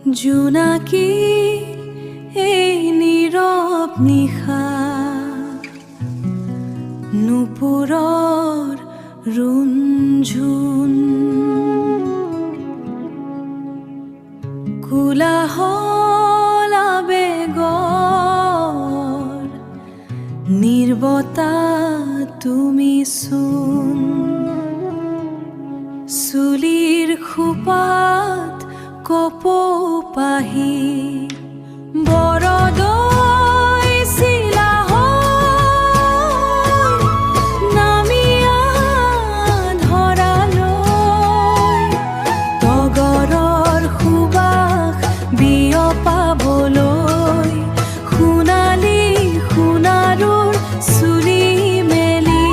জোনাকী এই নীৰৱ নিশা নুপুৰৰ ৰুণঝুন কোলাহল আবেগৰ নিৰ্বতা তুমি চোন চুলিৰ খোপাত কপৌপাহি বৰদৈ চিলাহৰ নামিয়া ধৰালৈ তগৰৰ সুবাস বিয়পাবলৈ সোণালী সোণাৰুৰ চুলি মেলি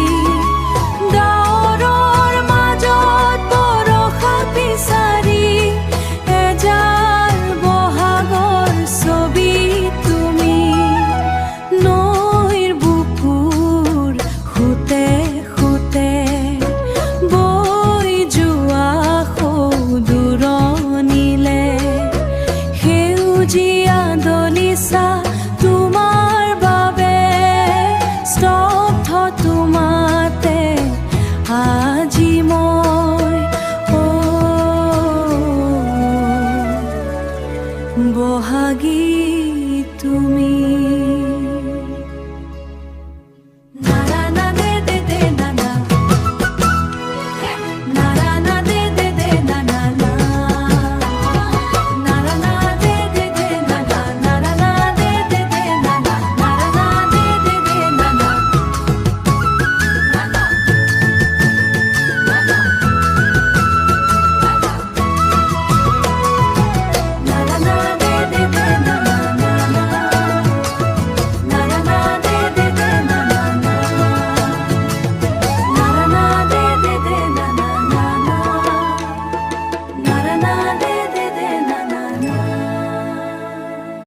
ডাৱৰৰ মাজত বৰষা বিচাৰি বহাগৰ ছবি তুমি নৈৰ বুকুৰ খুতে খুতে বৈ যোৱা সৌদূৰণিলে সেউজীয়া দলিচা তোমাৰ বাবে স্তব্ধ তোমাতে আজি মই বহাগী তুমি।